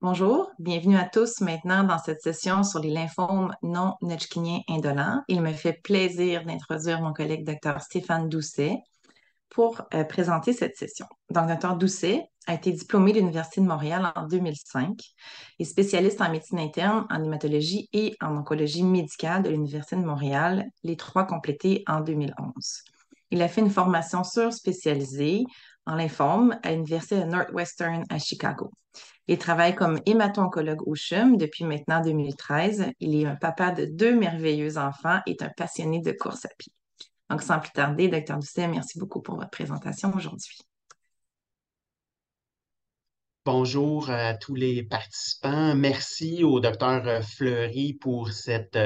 Bonjour, bienvenue à tous maintenant dans cette session sur les lymphomes non Hodgkiniens indolents. Il me fait plaisir d'introduire mon collègue Dr Stéphane Doucet pour présenter cette session. Donc, Dr Doucet a été diplômé de l'Université de Montréal en 2005 et spécialiste en médecine interne, en hématologie et en oncologie médicale de l'Université de Montréal, les trois complétés en 2011. Il a fait une formation surspécialisée en lymphome à l'Université de Northwestern à Chicago. Il travaille comme hémato-oncologue au CHUM depuis maintenant 2013. Il est un papa de deux merveilleux enfants et est un passionné de course à pied. Donc, sans plus tarder, Dr Doucet, merci beaucoup pour votre présentation aujourd'hui. Bonjour à tous les participants. Merci au docteur Fleury pour cette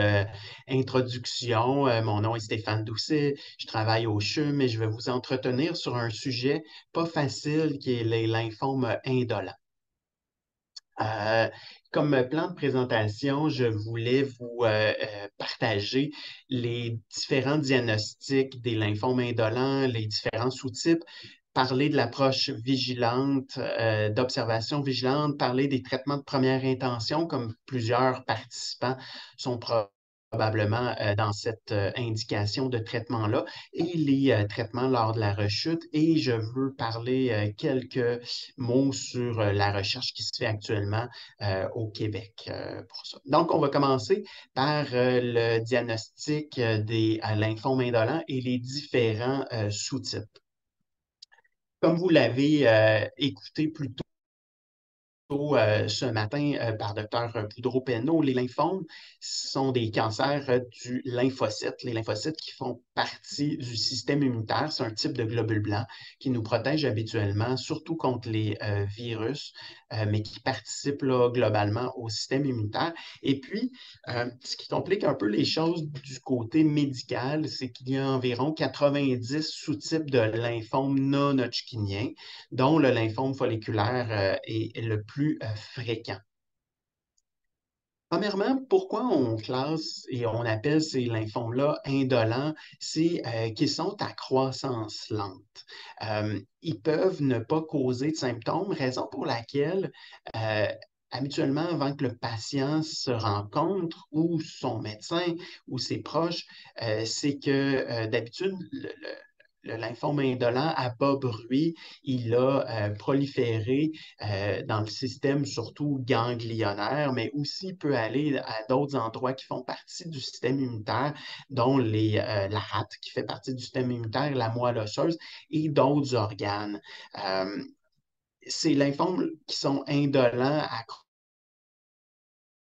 introduction. Mon nom est Stéphane Doucet. Je travaille au CHUM et je vais vous entretenir sur un sujet pas facile qui est les lymphomes indolents. Euh, Comme plan de présentation, je voulais vous partager les différents diagnostics des lymphomes indolents, les différents sous-types, parler de l'approche vigilante, d'observation vigilante, parler des traitements de première intention, comme plusieurs participants sont probablement dans cette indication de traitement-là, et les traitements lors de la rechute. Et je veux parler quelques mots sur la recherche qui se fait actuellement au Québec pour ça. Donc, on va commencer par le diagnostic des lymphomes indolents et les différents sous-types. Comme vous l'avez écouté plus tôt, ce matin par Dr Boudreau-Penneau, les lymphomes sont des cancers du lymphocyte. Les lymphocytes qui font partie du système immunitaire, c'est un type de globule blanc qui nous protège habituellement, surtout contre les virus, mais qui participe là, globalement au système immunitaire. Et puis, ce qui complique un peu les choses du côté médical, c'est qu'il y a environ 90 sous-types de lymphomes non hodgkiniens, dont le lymphome folliculaire est le plus fréquent. Premièrement, pourquoi on classe et on appelle ces lymphomes-là indolents? C'est qu'ils sont à croissance lente. Ils peuvent ne pas causer de symptômes, raison pour laquelle euh, habituellement, avant que le patient se rencontre ou son médecin ou ses proches, c'est que d'habitude, le lymphome indolent à bas bruit, il a proliféré dans le système surtout ganglionnaire, mais aussi peut aller à d'autres endroits qui font partie du système immunitaire, dont la rate qui fait partie du système immunitaire, la moelle osseuse et d'autres organes. Euh, Ces lymphomes qui sont indolents à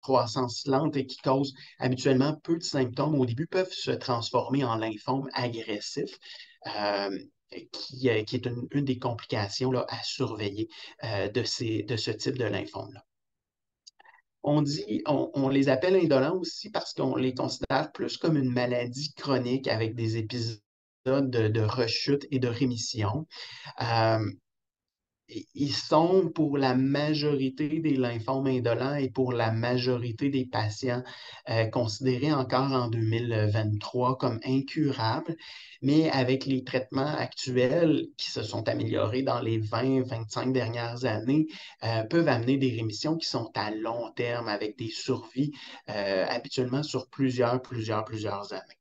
croissance lente et qui causent habituellement peu de symptômes au début peuvent se transformer en lymphomes agressifs. Euh, qui est une des complications là, à surveiller de ce type de lymphome-là. On les appelle indolents aussi parce qu'on les considère plus comme une maladie chronique avec des épisodes de rechute et de rémission. Euh, Ils sont pour la majorité des lymphomes indolents et pour la majorité des patients considérés encore en 2023 comme incurables, mais avec les traitements actuels qui se sont améliorés dans les 20-25 dernières années, peuvent amener des rémissions qui sont à long terme avec des survies habituellement sur plusieurs années.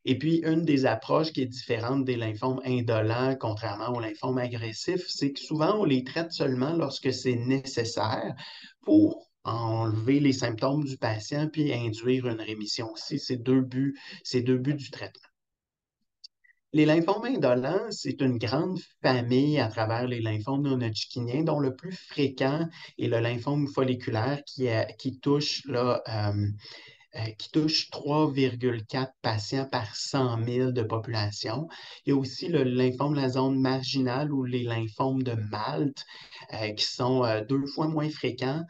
Et puis, une des approches qui est différente des lymphomes indolents, contrairement aux lymphomes agressifs, c'est que souvent, on les traite seulement lorsque c'est nécessaire pour enlever les symptômes du patient puis induire une rémission aussi. C'est deux buts du traitement. Les lymphomes indolents, c'est une grande famille à travers les lymphomes non hodgkiniens, dont le plus fréquent est le lymphome folliculaire qui touche là, qui touche 3,4 patients par 100 000 de population. Il y a aussi le lymphome de la zone marginale ou les lymphomes de Malte qui sont deux fois moins fréquents.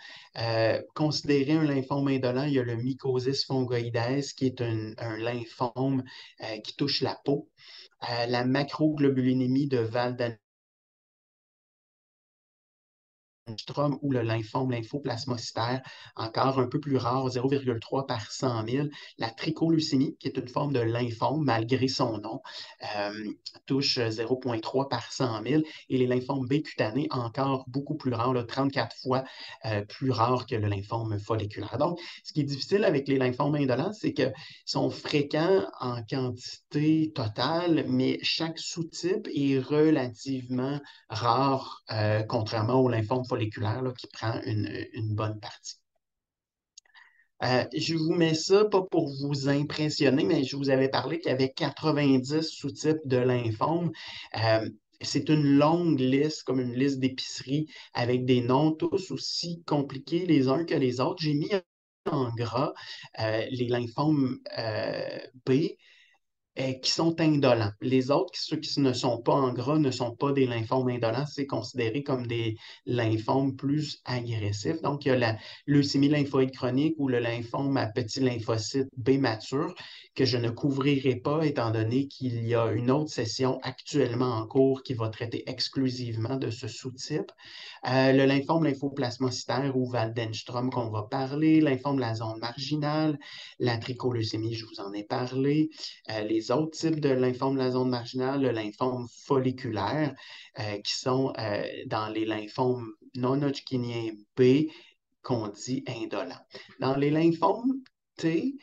Considéré un lymphome indolent, il y a le mycosis fungoides qui est un lymphome qui touche la peau. La macroglobulinémie de Valdenau Waldenstrom ou le lymphome lymphoplasmacytaire, encore un peu plus rare, 0,3 par 100 000. La tricholeucémie, qui est une forme de lymphome, malgré son nom, touche 0,3 par 100 000. Et les lymphomes B cutanés, encore beaucoup plus rares, là, 34 fois plus rares que le lymphome folliculaire. Donc, ce qui est difficile avec les lymphomes indolents, c'est qu'ils sont fréquents en quantité totale, mais chaque sous-type est relativement rare, contrairement au lymphome folliculaire là, qui prend une bonne partie. Je vous mets ça pas pour vous impressionner, mais je vous avais parlé qu'il y avait 90 sous-types de lymphome. Euh, c'est une longue liste, comme une liste d'épicerie, avec des noms tous aussi compliqués les uns que les autres. J'ai mis en gras les lymphomes B, qui sont indolents. Les autres, ceux qui ne sont pas en gras, ne sont pas des lymphomes indolents. C'est considéré comme des lymphomes plus agressifs. Donc, il y a la leucémie lymphoïde chronique ou le lymphome à petits lymphocytes B mature que je ne couvrirai pas étant donné qu'il y a une autre session actuellement en cours qui va traiter exclusivement de ce sous-type. Le lymphome lymphoplasmacytaire ou Waldenstrom qu'on va parler, lymphome de la zone marginale, la tricholeucémie, je vous en ai parlé, les autres types de lymphome de la zone marginale, le lymphome folliculaire, qui sont dans les lymphomes non-hodgkiniens B, qu'on dit indolents. Dans les lymphomes T,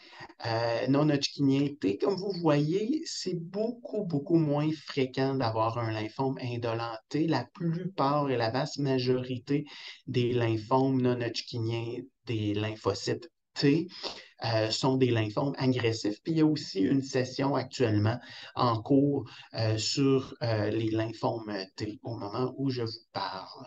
non-hodgkinien T, comme vous voyez, c'est beaucoup, beaucoup moins fréquent d'avoir un lymphome indolent T. La plupart et la vaste majorité des lymphomes non-hodgkiniens, des lymphocytes T, sont des lymphomes agressifs. Puis il y a aussi une session actuellement en cours sur les lymphomes T au moment où je vous parle.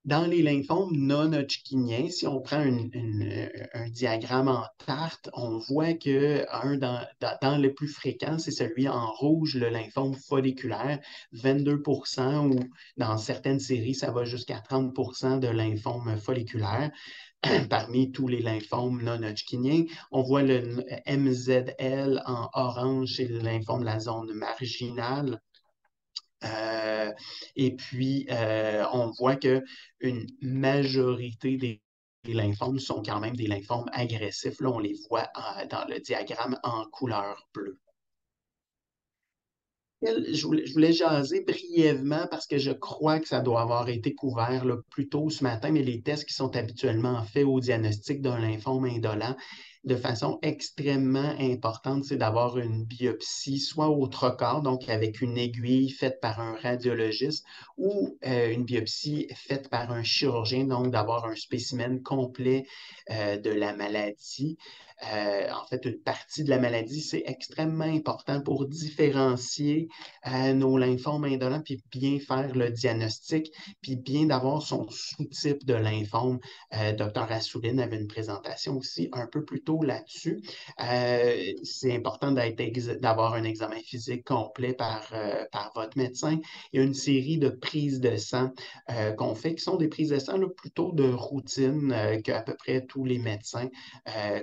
Dans les lymphomes non-hodgkiniens, si on prend un diagramme en tarte, on voit que dans le plus fréquent, c'est celui en rouge, le lymphome folliculaire, 22 ou dans certaines séries, ça va jusqu'à 30 de lymphome folliculaire. Parmi tous les lymphomes non-hodgkiniens, on voit le MZL en orange, c'est le lymphome de la zone marginale. Et puis, on voit qu'une majorité des lymphomes sont quand même des lymphomes agressifs. Là, on les voit dans le diagramme en couleur bleue. Je voulais jaser brièvement parce que je crois que ça doit avoir été couvert là, plus tôt ce matin, mais les tests qui sont habituellement faits au diagnostic d'un lymphome indolent de façon extrêmement importante, c'est d'avoir une biopsie, soit au trocar, donc avec une aiguille faite par un radiologiste, ou une biopsie faite par un chirurgien, donc d'avoir un spécimen complet de la maladie. En fait, une partie de la maladie, c'est extrêmement important pour différencier nos lymphomes indolents, puis bien faire le diagnostic, puis bien d'avoir son sous-type de lymphome. Dr. Assouline avait une présentation aussi un peu plus tôt là-dessus. C'est important d'avoir un examen physique complet par votre médecin. Il y a une série de prises de sang qu'on fait, qui sont des prises de sang là, plutôt de routine qu'à peu près tous les médecins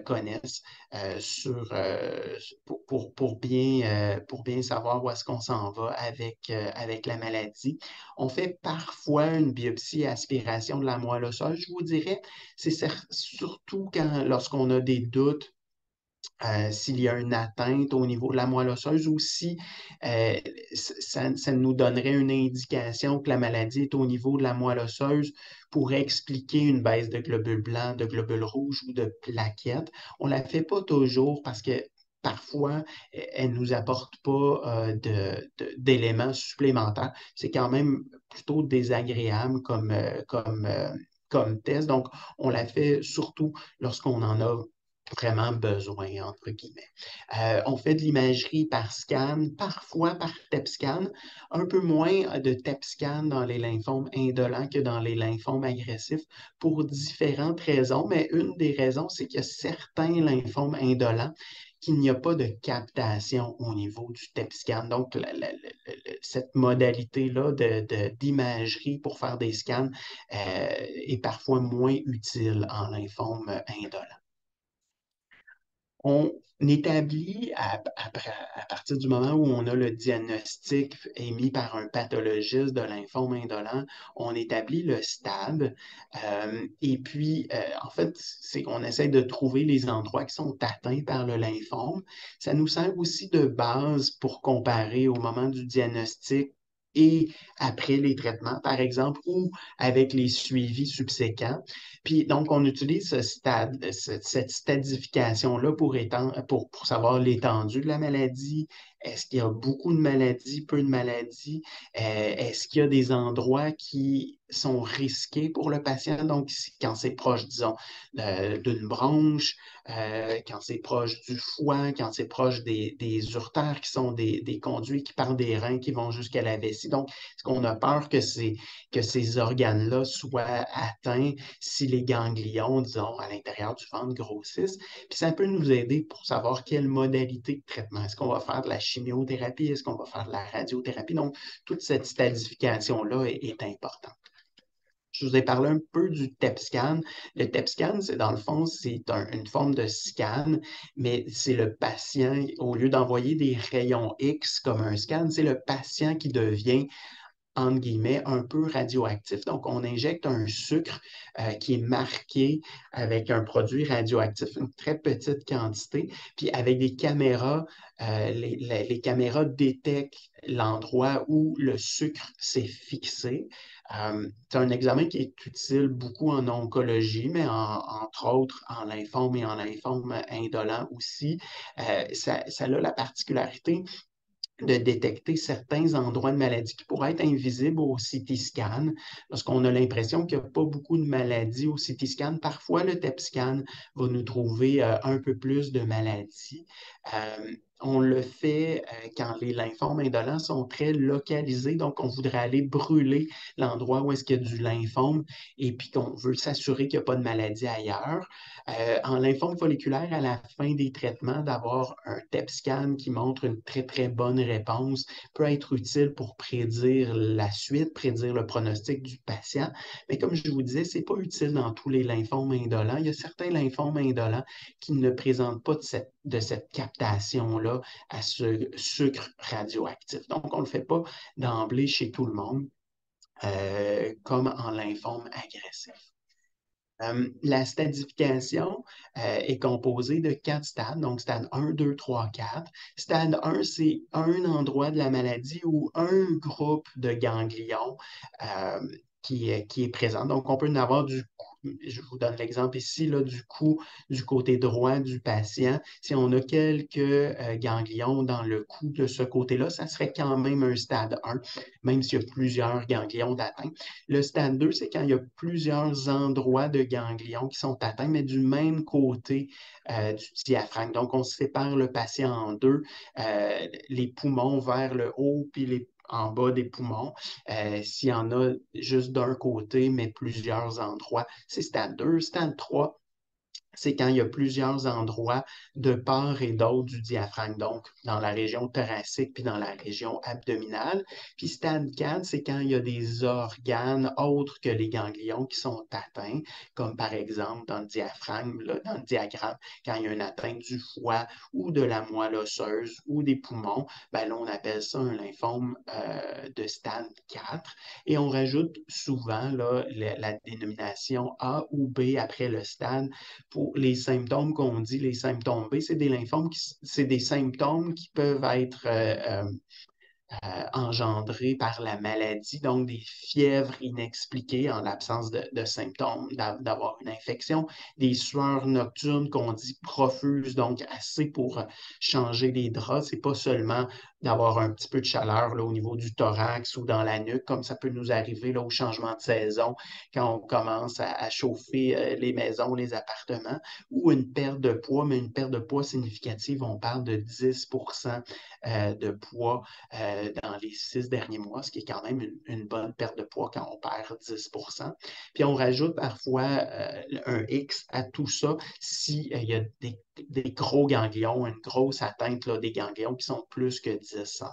connaissent pour bien savoir où est-ce qu'on s'en va avec la maladie. On fait parfois une biopsie aspiration de la moelle osseuse, je vous dirais. C'est surtout lorsqu'on a des doutes s'il y a une atteinte au niveau de la moelle osseuse ou si euh, ça nous donnerait une indication que la maladie est au niveau de la moelle osseuse pour expliquer une baisse de globules blancs, de globules rouges ou de plaquettes. On ne la fait pas toujours parce que parfois, elle ne nous apporte pas d'éléments supplémentaires. C'est quand même plutôt désagréable comme test. Donc, on la fait surtout lorsqu'on en a vraiment besoin, entre guillemets. On fait de l'imagerie par scan, parfois par TEP scan, un peu moins de TEP scan dans les lymphomes indolents que dans les lymphomes agressifs pour différentes raisons, mais une des raisons, c'est qu'il y a certains lymphomes indolents qu'il n'y a pas de captation au niveau du TEP scan. Donc, cette modalité-là d'imagerie pour faire des scans est parfois moins utile en lymphome indolent. On établit à partir du moment où on a le diagnostic émis par un pathologiste de lymphome indolent, on établit le stade. Et puis, en fait, c'est qu'on essaie de trouver les endroits qui sont atteints par le lymphome. Ça nous sert aussi de base pour comparer au moment du diagnostic et après les traitements, par exemple, ou avec les suivis subséquents. Puis donc, on utilise cette stadification-là pour savoir l'étendue de la maladie. Est-ce qu'il y a beaucoup de maladies, peu de maladies? Est-ce qu'il y a des endroits qui sont risqués pour le patient? Donc, quand c'est proche, disons, d'une bronche, quand c'est proche du foie, quand c'est proche des uretères qui sont des conduits qui partent des reins qui vont jusqu'à la vessie. Donc, est-ce qu'on a peur que ces organes-là soient atteints si les ganglions, disons, à l'intérieur du ventre grossissent? Puis ça peut nous aider pour savoir quelle modalité de traitement. Est-ce qu'on va faire de la chimiothérapie? Est-ce qu'on va faire de la radiothérapie? Donc, toute cette stadification-là est importante. Je vous ai parlé un peu du TEP scan. Le TEP scan, c'est dans le fond, une forme de scan, mais c'est le patient, au lieu d'envoyer des rayons X comme un scan, c'est le patient qui devient entre guillemets, un peu radioactif. Donc, on injecte un sucre qui est marqué avec un produit radioactif, une très petite quantité, puis avec des caméras, les caméras détectent l'endroit où le sucre s'est fixé. C'est un examen qui est utile beaucoup en oncologie, mais entre autres en lymphome et en lymphome indolent aussi. Ça a la particularité de détecter certains endroits de maladie qui pourraient être invisibles au CT scan. Lorsqu'on a l'impression qu'il n'y a pas beaucoup de maladies au CT scan, parfois le TEP scan va nous trouver un peu plus de maladies. On le fait quand les lymphomes indolents sont très localisés, donc on voudrait aller brûler l'endroit où est-ce qu'il y a du lymphome et puis qu'on veut s'assurer qu'il n'y a pas de maladie ailleurs. En lymphome folliculaire, à la fin des traitements, d'avoir un TEP scan qui montre une très, très bonne réponse peut être utile pour prédire la suite, prédire le pronostic du patient. Mais comme je vous disais, ce n'est pas utile dans tous les lymphomes indolents. Il y a certains lymphomes indolents qui ne présentent pas de cette captation-là à ce sucre radioactif. Donc, on ne le fait pas d'emblée chez tout le monde, comme en lymphome agressif. La stadification est composée de 4 stades, donc stade 1, 2, 3, 4. Stade 1, c'est un endroit de la maladie ou un groupe de ganglions qui est présent. Donc, on peut en avoir du cou, je vous donne l'exemple ici, là, du cou du côté droit du patient. Si on a quelques ganglions dans le cou de ce côté-là, ça serait quand même un stade 1, même s'il y a plusieurs ganglions d'atteints. Le stade 2, c'est quand il y a plusieurs endroits de ganglions qui sont atteints, mais du même côté du diaphragme. Donc, on sépare le patient en deux, les poumons vers le haut, puis en bas des poumons. S'il y en a juste d'un côté, mais plusieurs endroits, c'est stade 2. Stade 3, c'est quand il y a plusieurs endroits de part et d'autre du diaphragme, donc dans la région thoracique puis dans la région abdominale. Puis stade 4, c'est quand il y a des organes autres que les ganglions qui sont atteints, comme par exemple dans le diaphragme, là, dans le diagramme, quand il y a une atteinte du foie ou de la moelle osseuse ou des poumons, ben là, on appelle ça un lymphome de stade 4. Et on rajoute souvent là, la dénomination A ou B après le stade pour les symptômes qu'on dit, les symptômes B, c'est des lymphomes, c'est des symptômes qui peuvent être engendrés par la maladie, donc des fièvres inexpliquées en l'absence de symptômes, d'avoir une infection, des sueurs nocturnes qu'on dit profuses, donc assez pour changer les draps. C'est pas seulement d'avoir un petit peu de chaleur là, au niveau du thorax ou dans la nuque, comme ça peut nous arriver là, au changement de saison, quand on commence à chauffer les maisons, les appartements, ou une perte de poids, mais une perte de poids significative, on parle de 10% de poids dans les 6 derniers mois, ce qui est quand même une bonne perte de poids quand on perd 10%. Puis on rajoute parfois un X à tout ça s'il y a des gros ganglions, une grosse atteinte là, des ganglions qui sont plus que 10 cm.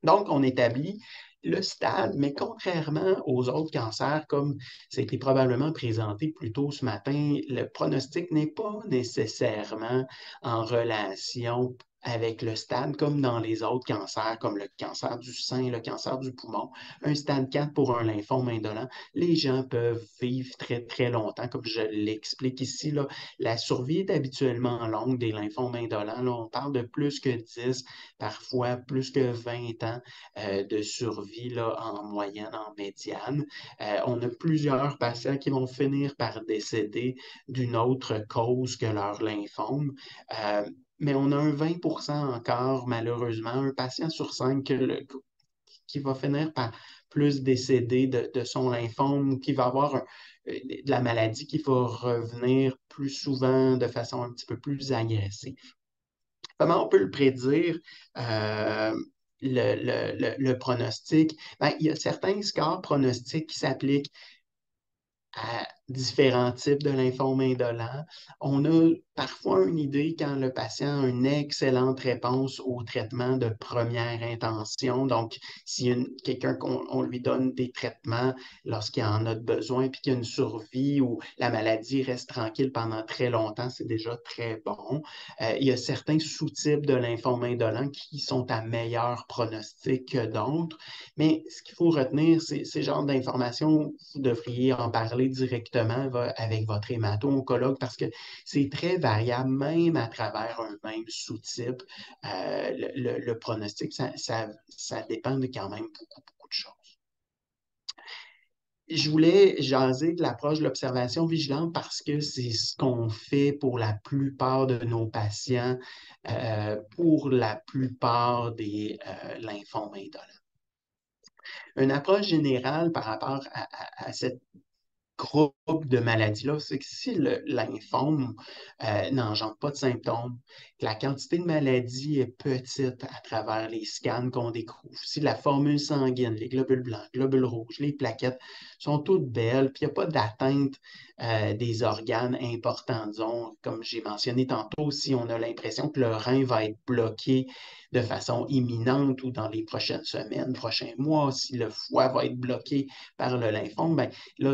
Donc, on établit le stade, mais contrairement aux autres cancers, comme ça a été probablement présenté plus tôt ce matin, le pronostic n'est pas nécessairement en relation avec le stade comme dans les autres cancers, comme le cancer du sein, le cancer du poumon. Un stade 4 pour un lymphome indolent, les gens peuvent vivre très, très longtemps, comme je l'explique ici, là. La survie est habituellement longue des lymphomes indolents. Là, on parle de plus que 10, parfois plus que 20 ans de survie là, en moyenne, en médiane. On a plusieurs patients qui vont finir par décéder d'une autre cause que leur lymphome. Mais on a un 20% encore, malheureusement, un patient sur 5 qui va finir par plus décéder de son lymphome ou qui va avoir de la maladie qui va revenir plus souvent de façon un petit peu plus agressive. Comment on peut le prédire, le pronostic? Ben, il y a certains scores pronostiques qui s'appliquent à différents types de lymphome indolent. On a parfois une idée quand le patient a une excellente réponse au traitement de première intention. Donc, si quelqu'un qu'on lui donne des traitements lorsqu'il en a besoin, puis qu'il y a une survie ou la maladie reste tranquille pendant très longtemps, c'est déjà très bon. Il y a certains sous-types de lymphome indolent qui sont à meilleur pronostic que d'autres. Mais ce qu'il faut retenir, c'est ces genres d'informations, vous devriez en parler directement avec votre hémato-oncologue parce que c'est très variable, même à travers un même sous-type. Le pronostic, ça dépend de quand même beaucoup, beaucoup de choses. Je voulais jaser de l'approche de l'observation vigilante parce que c'est ce qu'on fait pour la plupart de nos patients, pour la plupart des lymphomes indolents. Une approche générale par rapport à cette groupe de maladies-là, c'est que si le lymphome n'engendre pas de symptômes, que la quantité de maladie est petite à travers les scans qu'on découvre, si la formule sanguine, les globules blancs, globules rouges, les plaquettes sont toutes belles, puis il n'y a pas d'atteinte des organes importants, disons, comme j'ai mentionné tantôt, si on a l'impression que le rein va être bloqué de façon imminente ou dans les prochaines semaines, prochains mois, si le foie va être bloqué par le lymphome, ben, là,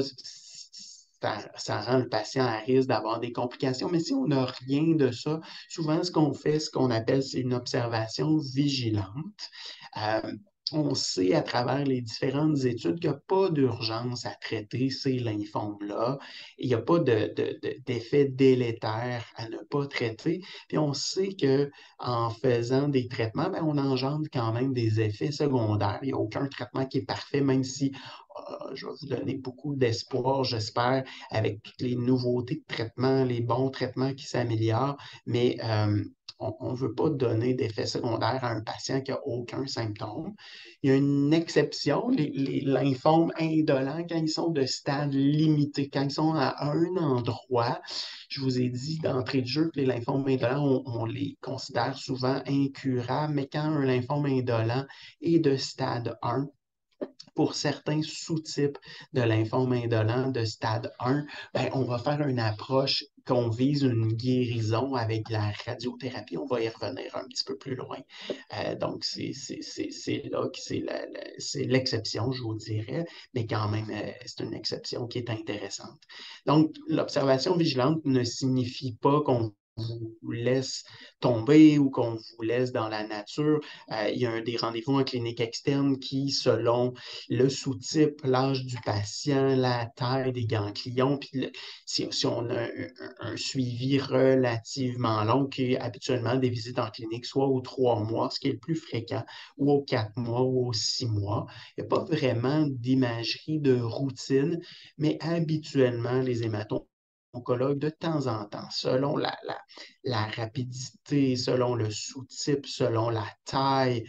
ça rend le patient à risque d'avoir des complications. Mais si on n'a rien de ça, souvent ce qu'on fait, ce qu'on appelle, c'est une observation vigilante. Euh, on sait à travers les différentes études qu'il n'y a pas d'urgence à traiter ces lymphomes-là. Il n'y a pas d'effet délétère à ne pas traiter. Puis on sait qu'en faisant des traitements, ben, on engendre quand même des effets secondaires. Il n'y a aucun traitement qui est parfait, même si je vais vous donner beaucoup d'espoir, j'espère, avec toutes les nouveautés de traitement, les bons traitements qui s'améliorent, mais on ne veut pas donner d'effet secondaire à un patient qui n'a aucun symptôme. Il y a une exception, les lymphomes indolents, quand ils sont de stade limité, quand ils sont à un endroit, je vous ai dit d'entrée de jeu que les lymphomes indolents, on les considère souvent incurables, mais quand un lymphome indolent est de stade 1, pour certains sous-types de lymphome indolent de stade 1, ben, on va faire une approche qu'on vise une guérison avec la radiothérapie. On va y revenir un petit peu plus loin. Donc, c'est là que c'est l'exception, je vous dirais, mais quand même, c'est une exception qui est intéressante. Donc, l'observation vigilante ne signifie pas qu'on vous laisse tomber ou qu'on vous laisse dans la nature. Il y a des rendez-vous en clinique externe qui, selon le sous-type, l'âge du patient, la taille des ganglions, puis si on a un suivi relativement long, qui est habituellement des visites en clinique, soit aux 3 mois, ce qui est le plus fréquent, ou aux 4 mois ou aux 6 mois. Il n'y a pas vraiment d'imagerie de routine, mais habituellement, les hémato-oncologues, de temps en temps, selon la rapidité, selon le sous-type, selon la taille,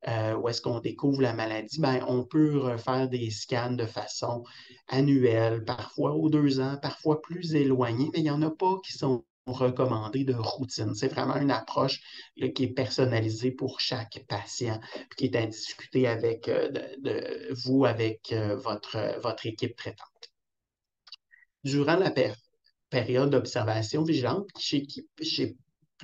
où est-ce qu'on découvre la maladie, ben, on peut refaire des scans de façon annuelle, parfois aux 2 ans, parfois plus éloignés, mais il n'y en a pas qui sont recommandés de routine. C'est vraiment une approche là, qui est personnalisée pour chaque patient, puis qui est à discuter avec vous, avec votre équipe traitante. Durant la période d'observation vigilante, chez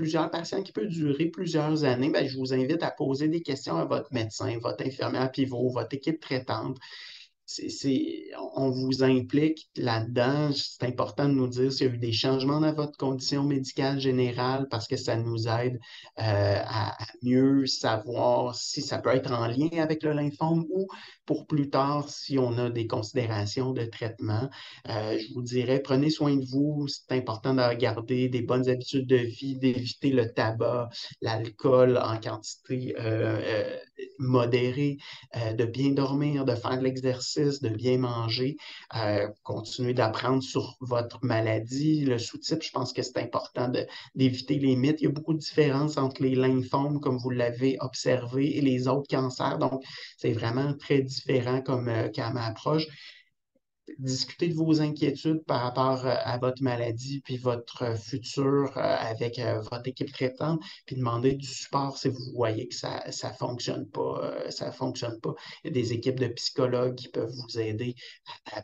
plusieurs patients qui peut durer plusieurs années, ben, je vous invite à poser des questions à votre médecin, votre infirmière pivot, votre équipe traitante. On vous implique là-dedans. C'est important de nous dire s'il y a eu des changements dans votre condition médicale générale parce que ça nous aide à mieux savoir si ça peut être en lien avec le lymphome ou pour plus tard si on a des considérations de traitement. Je vous dirais, prenez soin de vous. C'est important de garder des bonnes habitudes de vie, d'éviter le tabac, l'alcool en quantité modérée, de bien dormir, de faire de l'exercice, de bien manger, continuer d'apprendre sur votre maladie. Le sous-type, je pense que c'est important d'éviter les mythes. Il y a beaucoup de différences entre les lymphomes, comme vous l'avez observé, et les autres cancers. Donc, c'est vraiment très différent comme approche. Discuter de vos inquiétudes par rapport à votre maladie, puis votre futur avec votre équipe traitante, puis demander du support si vous voyez que ça ne fonctionne pas, ça fonctionne pas. Il y a des équipes de psychologues qui peuvent vous aider à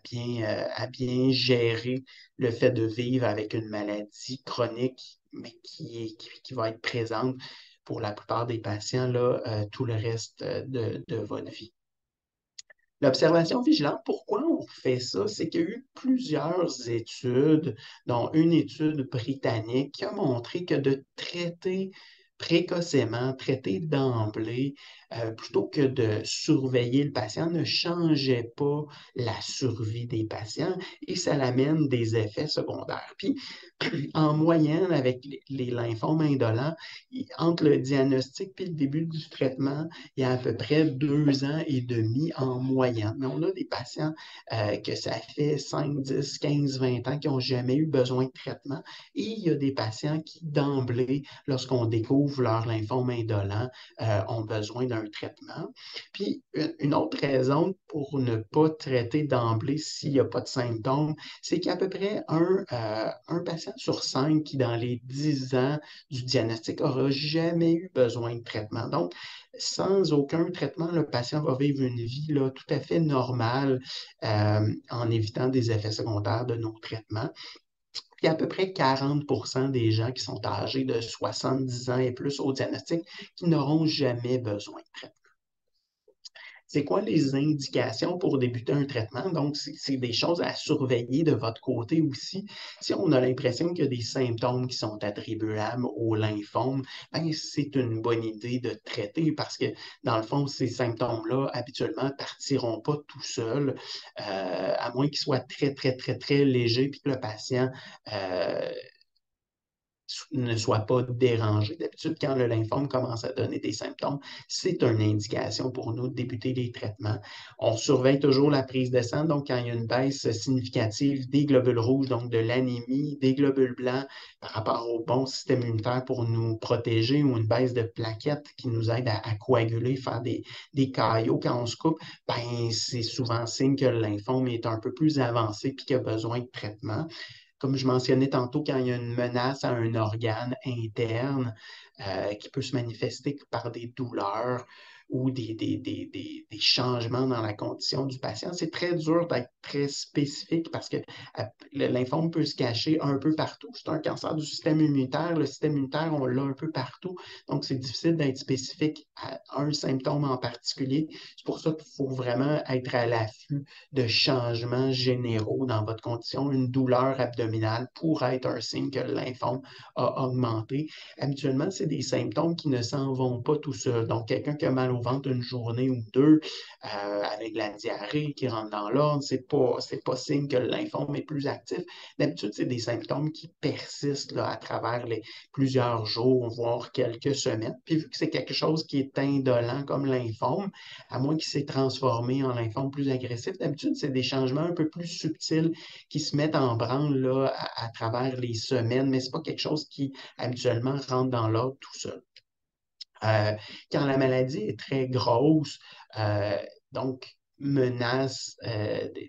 bien gérer le fait de vivre avec une maladie chronique, mais qui va être présente pour la plupart des patients là, tout le reste de votre vie. L'observation vigilante, pourquoi on fait ça? C'est qu'il y a eu plusieurs études, dont une étude britannique qui a montré que de traiter précocement, traiter d'emblée, plutôt que de surveiller le patient, ne changeait pas la survie des patients et ça amène des effets secondaires. Puis, en moyenne, avec les lymphomes indolents, entre le diagnostic et le début du traitement, il y a à peu près 2 ans et demi en moyenne. Mais on a des patients que ça fait 5, 10, 15, 20 ans qui n'ont jamais eu besoin de traitement. Et il y a des patients qui, d'emblée, lorsqu'on découvre leur lymphome indolent, ont besoin d'un traitement. Puis, une autre raison pour ne pas traiter d'emblée s'il n'y a pas de symptômes, c'est qu'il y a à peu près un patient sur 5 qui, dans les 10 ans du diagnostic, n'aura jamais eu besoin de traitement. Donc, sans aucun traitement, le patient va vivre une vie là, tout à fait normale en évitant des effets secondaires de nos traitements. Il y a à peu près 40% des gens qui sont âgés de 70 ans et plus au diagnostic qui n'auront jamais besoin de traitement. C'est quoi les indications pour débuter un traitement? Donc, c'est des choses à surveiller de votre côté aussi. Si on a l'impression qu'il y a des symptômes qui sont attribuables au lymphome, ben, c'est une bonne idée de traiter parce que, dans le fond, ces symptômes-là, habituellement, ne partiront pas tout seuls, à moins qu'ils soient très, très, très, très légers puis que le patient ne soit pas dérangé. D'habitude, quand le lymphome commence à donner des symptômes, c'est une indication pour nous de débuter les traitements. On surveille toujours la prise de sang, donc quand il y a une baisse significative des globules rouges, donc de l'anémie, des globules blancs par rapport au bon système immunitaire pour nous protéger ou une baisse de plaquettes qui nous aide à coaguler, faire des caillots quand on se coupe, ben, c'est souvent signe que le lymphome est un peu plus avancé et qu'il a besoin de traitement. Comme je mentionnais tantôt, quand il y a une menace à un organe interne qui peut se manifester par des douleurs ou des changements dans la condition du patient, c'est très dur d'être très spécifique parce que le lymphome peut se cacher un peu partout. C'est un cancer du système immunitaire. Le système immunitaire, on l'a un peu partout. Donc, c'est difficile d'être spécifique à un symptôme en particulier. C'est pour ça qu'il faut vraiment être à l'affût de changements généraux dans votre condition. Une douleur abdominale pourrait être un signe que le lymphome a augmenté. Habituellement, c'est des symptômes qui ne s'en vont pas tout seuls. Donc, quelqu'un qui a mal au ventre une journée ou deux, avec la diarrhée qui rentre dans l'ordre, c'est pas signe que le lymphome est plus actif. D'habitude, c'est des symptômes qui persistent là, à travers plusieurs jours, voire quelques semaines. Puis, vu que c'est quelque chose qui est indolent comme lymphome, à moins qu'il s'est transformé en lymphome plus agressif, d'habitude, c'est des changements un peu plus subtils qui se mettent en branle là, à travers les semaines, mais ce n'est pas quelque chose qui habituellement rentre dans l'ordre tout seul. Euh, Quand la maladie est très grosse, donc menace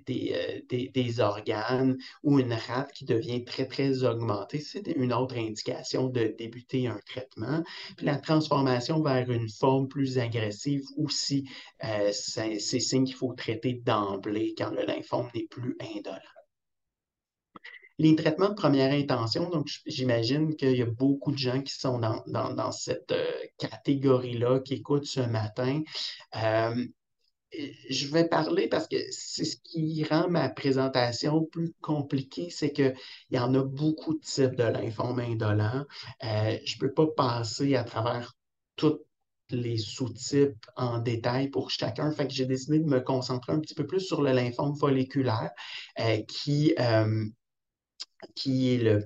des organes ou une rate qui devient très, très augmentée, c'est une autre indication de débuter un traitement. Puis la transformation vers une forme plus agressive aussi, c'est signe qu'il faut traiter d'emblée quand le lymphome n'est plus indolent. Les traitements de première intention, donc j'imagine qu'il y a beaucoup de gens qui sont dans cette catégorie-là, qui écoutent ce matin. Euh, je vais parler parce que c'est ce qui rend ma présentation plus compliquée, c'est qu'il y en a beaucoup de types de lymphome indolent. Je ne peux pas passer à travers tous les sous-types en détail pour chacun. Fait que j'ai décidé de me concentrer un petit peu plus sur le lymphome folliculaire euh, qui, euh, qui est le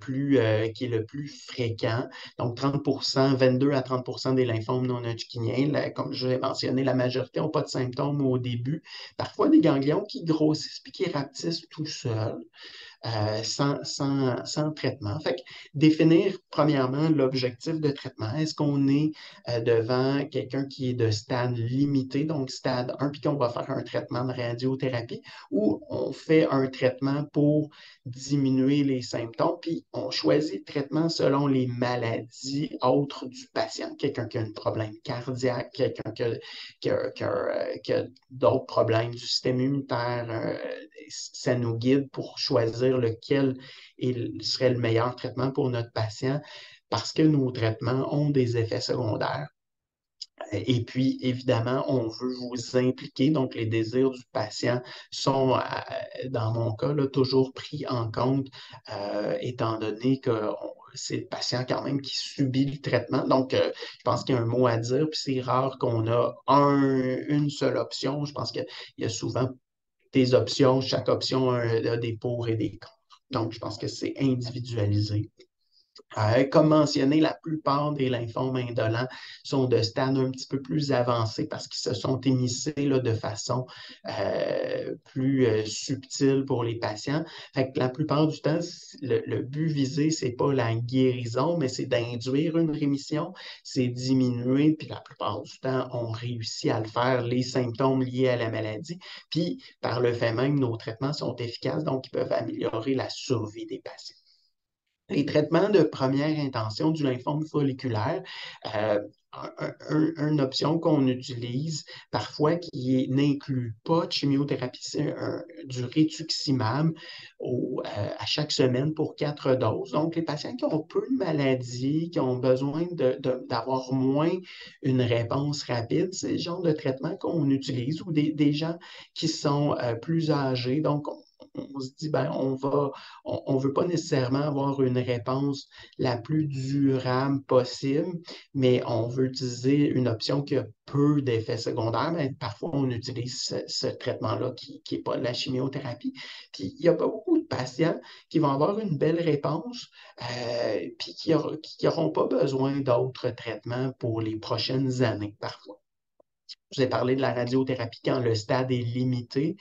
plus fréquent. Donc, 30%, 22 à 30% des lymphomes non hodgkiniens, comme je l'ai mentionné, la majorité n'ont pas de symptômes au début. Parfois, des ganglions qui grossissent puis qui rapetissent tout seuls sans traitement. Fait que définir premièrement l'objectif de traitement. Est-ce qu'on est devant quelqu'un qui est de stade limité, donc stade 1, puis qu'on va faire un traitement de radiothérapie, ou on fait un traitement pour diminuer les symptômes, puis on choisit le traitement selon les maladies autres du patient. Quelqu'un qui a un problème cardiaque, quelqu'un qui a d'autres problèmes du système immunitaire, ça nous guide pour choisir lequel serait le meilleur traitement pour notre patient parce que nos traitements ont des effets secondaires. Et puis, évidemment, on veut vous impliquer. Donc, les désirs du patient sont, dans mon cas, là, toujours pris en compte, étant donné que c'est le patient quand même qui subit le traitement. Donc, je pense qu'il y a un mot à dire, puis c'est rare qu'on a une seule option. Je pense qu'il y a souvent des options, chaque option a des pour et des contre. Donc, je pense que c'est individualisé. Comme mentionné, la plupart des lymphomes indolents sont de stade un petit peu plus avancé parce qu'ils se sont émissés là, de façon plus subtile pour les patients. Fait que la plupart du temps, le but visé, c'est pas la guérison, mais c'est d'induire une rémission, c'est diminuer, puis la plupart du temps, on réussit à le faire, les symptômes liés à la maladie. Puis, par le fait même, nos traitements sont efficaces, donc ils peuvent améliorer la survie des patients. Les traitements de première intention du lymphome folliculaire, euh, une option qu'on utilise parfois qui n'inclut pas de chimiothérapie, c'est du rituximab à chaque semaine pour 4 doses. Donc, les patients qui ont peu de maladies, qui ont besoin d'avoir moins une réponse rapide, c'est le genre de traitement qu'on utilise ou des gens qui sont plus âgés. Donc, on se dit, ben, on ne veut pas nécessairement avoir une réponse la plus durable possible, mais on veut utiliser une option qui a peu d'effets secondaires, mais parfois on utilise ce traitement-là qui n'est pas de la chimiothérapie. Puis il n'y a pas beaucoup de patients qui vont avoir une belle réponse, puis qui n'auront pas besoin d'autres traitements pour les prochaines années parfois. Je vous ai parlé de la radiothérapie quand le stade est limité.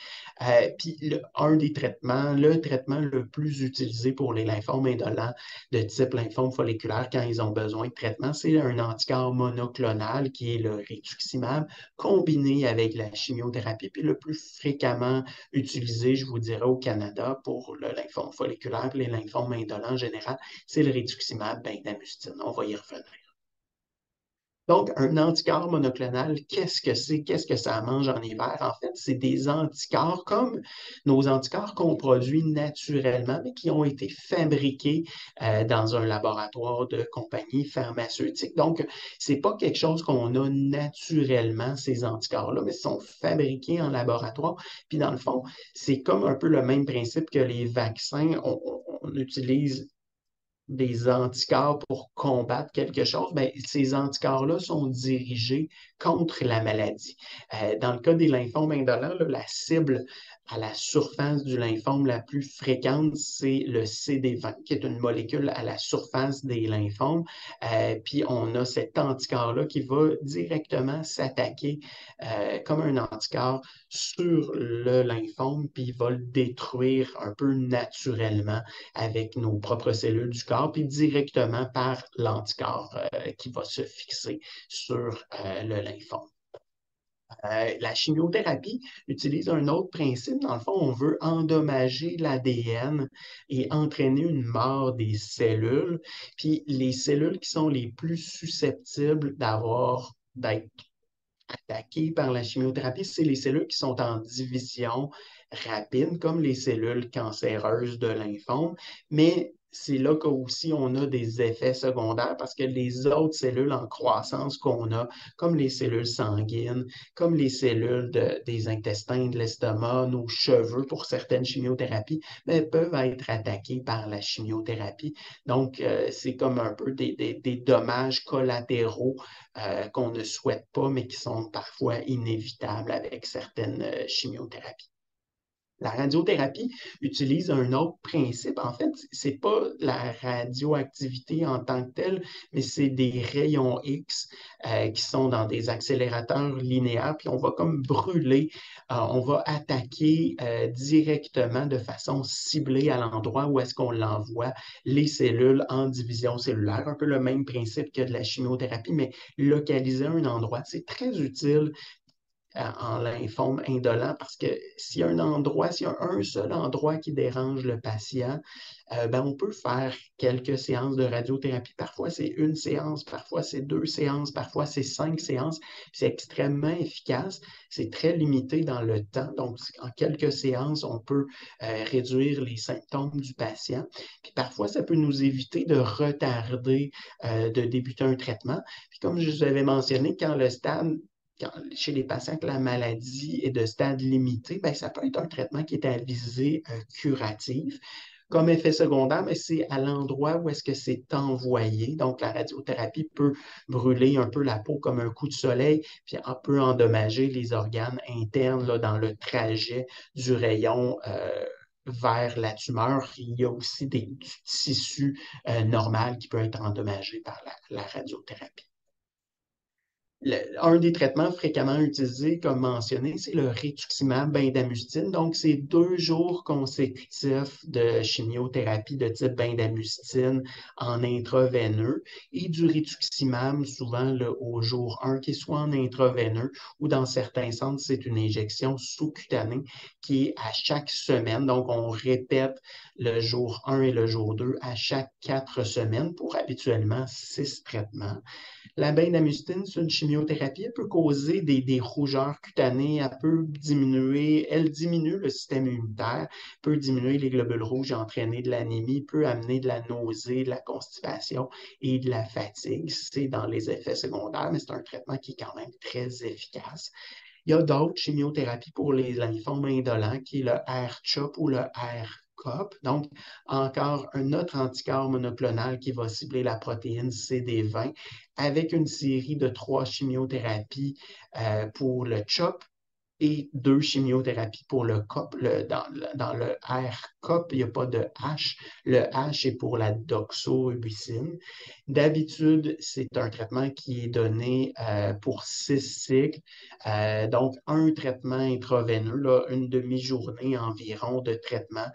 Puis un des traitements, le traitement le plus utilisé pour les lymphomes indolents de type lymphome folliculaire quand ils ont besoin de traitement, c'est un anticorps monoclonal qui est le rituximab combiné avec la chimiothérapie. Puis le plus fréquemment utilisé, je vous dirais, au Canada pour le lymphome folliculaire, les lymphomes indolents en général, c'est le rituximab bendamustine. On va y revenir. Donc, un anticorps monoclonal, qu'est-ce que c'est? Qu'est-ce que ça mange en hiver? En fait, c'est des anticorps comme nos anticorps qu'on produit naturellement, mais qui ont été fabriqués dans un laboratoire de compagnie pharmaceutique. Donc, ce n'est pas quelque chose qu'on a naturellement, ces anticorps-là, mais ils sont fabriqués en laboratoire. Puis, dans le fond, c'est comme un peu le même principe que les vaccins. On utilise des anticorps pour combattre quelque chose, bien, ces anticorps-là sont dirigés contre la maladie. Dans le cas des lymphomes indolents, là, la cible à la surface du lymphome la plus fréquente, c'est le CD20, qui est une molécule à la surface des lymphomes. Puis on a cet anticorps-là qui va directement s'attaquer comme un anticorps sur le lymphome, puis il va le détruire un peu naturellement avec nos propres cellules du corps, puis directement par l'anticorps qui va se fixer sur le lymphome. La chimiothérapie utilise un autre principe. Dans le fond, on veut endommager l'ADN et entraîner une mort des cellules. Puis les cellules qui sont les plus susceptibles d'être attaquées par la chimiothérapie, c'est les cellules qui sont en division rapide, comme les cellules cancéreuses de lymphome, mais c'est là qu'aussi on a des effets secondaires parce que les autres cellules en croissance qu'on a, comme les cellules sanguines, comme les cellules des intestins, de l'estomac, nos cheveux pour certaines chimiothérapies, ben, peuvent être attaquées par la chimiothérapie. Donc, c'est comme un peu des dommages collatéraux qu'on ne souhaite pas, mais qui sont parfois inévitables avec certaines chimiothérapies. La radiothérapie utilise un autre principe. En fait, ce n'est pas la radioactivité en tant que telle, mais c'est des rayons X qui sont dans des accélérateurs linéaires, puis on va comme brûler, on va attaquer directement de façon ciblée à l'endroit où est-ce qu'on l'envoie les cellules en division cellulaire. Un peu le même principe que de la chimiothérapie, mais localiser un endroit. C'est très utile en lymphome indolent parce que s'il y a un endroit, s'il y a un seul endroit qui dérange le patient, ben on peut faire quelques séances de radiothérapie. Parfois, c'est une séance, parfois, c'est deux séances, parfois, c'est 5 séances. C'est extrêmement efficace. C'est très limité dans le temps. Donc, en quelques séances, on peut réduire les symptômes du patient. Puis parfois, ça peut nous éviter de retarder de débuter un traitement. Puis comme je vous avais mentionné, chez les patients que la maladie est de stade limité, ben, ça peut être un traitement qui est à visée curative. Comme effet secondaire, mais c'est à l'endroit où est-ce que c'est envoyé. Donc, la radiothérapie peut brûler un peu la peau comme un coup de soleil, puis on peut endommager les organes internes là, dans le trajet du rayon vers la tumeur. Il y a aussi du tissu normal qui peut être endommagé par la radiothérapie. Un des traitements fréquemment utilisés, comme mentionné, c'est le rituximab bendamustine. Donc, c'est 2 jours consécutifs de chimiothérapie de type bendamustine en intraveineux et du rituximab, souvent au jour 1, qui est soit en intraveineux ou dans certains centres, c'est une injection sous-cutanée qui est à chaque semaine. Donc, on répète le jour 1 et le jour 2 à chaque 4 semaines pour habituellement 6 traitements. La bendamustine, c'est une chimiothérapie. Elle peut causer des rougeurs cutanées, elle diminue le système immunitaire, peut diminuer les globules rouges et entraîner de l'anémie, peut amener de la nausée, de la constipation et de la fatigue. C'est dans les effets secondaires, mais c'est un traitement qui est quand même très efficace. Il y a d'autres chimiothérapies pour les lymphomes indolents, qui est le R-CHOP ou le R-COP. Donc, encore un autre anticorps monoclonal qui va cibler la protéine CD20 avec une série de 3 chimiothérapies pour le CHOP et 2 chimiothérapies pour le COP. Dans le R-COP, il n'y a pas de H. Le H est pour la doxorubicine. D'habitude, c'est un traitement qui est donné pour 6 cycles. Donc, un traitement intraveineux, là, une demi-journée environ de traitement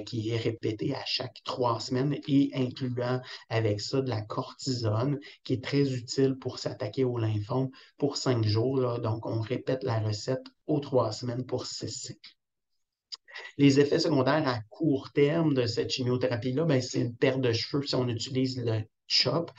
qui est répété à chaque 3 semaines et incluant avec ça de la cortisone qui est très utile pour s'attaquer au lymphome pour 5 jours. Là. Donc, on répète la recette aux 3 semaines pour 6 cycles. Les effets secondaires à court terme de cette chimiothérapie-là, ben, c'est une perte de cheveux si on utilise le CHOP,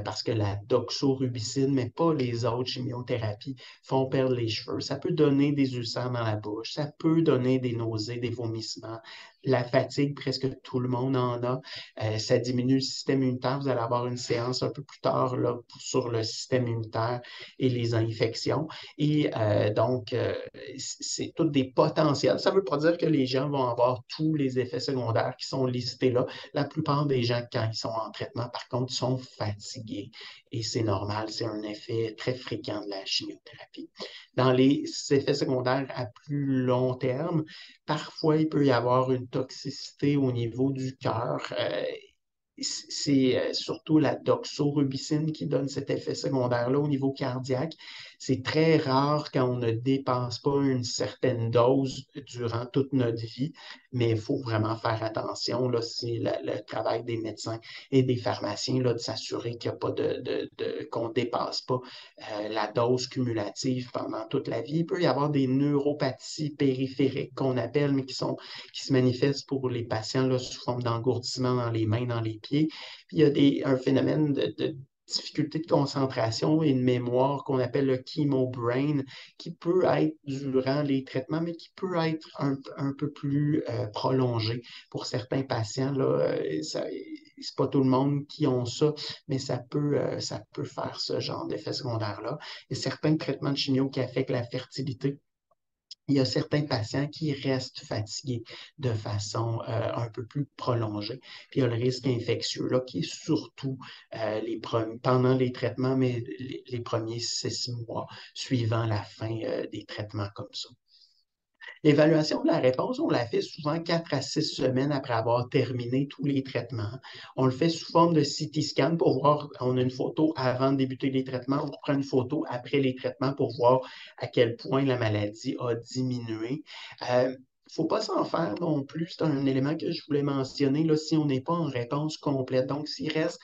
parce que la doxorubicine, mais pas les autres chimiothérapies, font perdre les cheveux. Ça peut donner des ulcères dans la bouche, ça peut donner des nausées, des vomissements. La fatigue, presque tout le monde en a. Ça diminue le système immunitaire. Vous allez avoir une séance un peu plus tard là, sur le système immunitaire et les infections. Et donc, c'est tous des potentiels. Ça ne veut pas dire que les gens vont avoir tous les effets secondaires qui sont listés là. La plupart des gens, quand ils sont en traitement, par contre, sont fatigués. Et c'est normal, c'est un effet très fréquent de la chimiothérapie. Dans les effets secondaires à plus long terme, parfois, il peut y avoir une toxicité au niveau du cœur. C'est surtout la doxorubicine qui donne cet effet secondaire-là au niveau cardiaque. C'est très rare quand on ne dépasse pas une certaine dose durant toute notre vie, mais il faut vraiment faire attention. Là, c'est le travail des médecins et des pharmaciens là, de s'assurer qu'il n'y a pas qu'on ne dépasse pas la dose cumulative pendant toute la vie. Il peut y avoir des neuropathies périphériques qu'on appelle, mais qui se manifestent pour les patients là, sous forme d'engourdissement dans les mains, dans les pieds. Puis il y a un phénomène de difficulté de concentration et de mémoire qu'on appelle le chemo-brain, qui peut être durant les traitements, mais qui peut être un peu plus prolongé pour certains patients. Là, c'est pas tout le monde qui ont ça, mais ça peut faire ce genre d'effet secondaire-là. Il y a certains traitements de chimio qui affectent la fertilité. Il y a certains patients qui restent fatigués de façon un peu plus prolongée. Puis il y a le risque infectieux là, qui est surtout pendant les traitements, mais les premiers 6 mois suivant la fin des traitements comme ça. L'évaluation de la réponse, on la fait souvent 4 à 6 semaines après avoir terminé tous les traitements. On le fait sous forme de CT scan pour voir, on a une photo avant de débuter les traitements, on prend une photo après les traitements pour voir à quel point la maladie a diminué. Il ne faut pas s'en faire non plus, c'est un élément que je voulais mentionner, là, si on n'est pas en réponse complète. Donc, s'il reste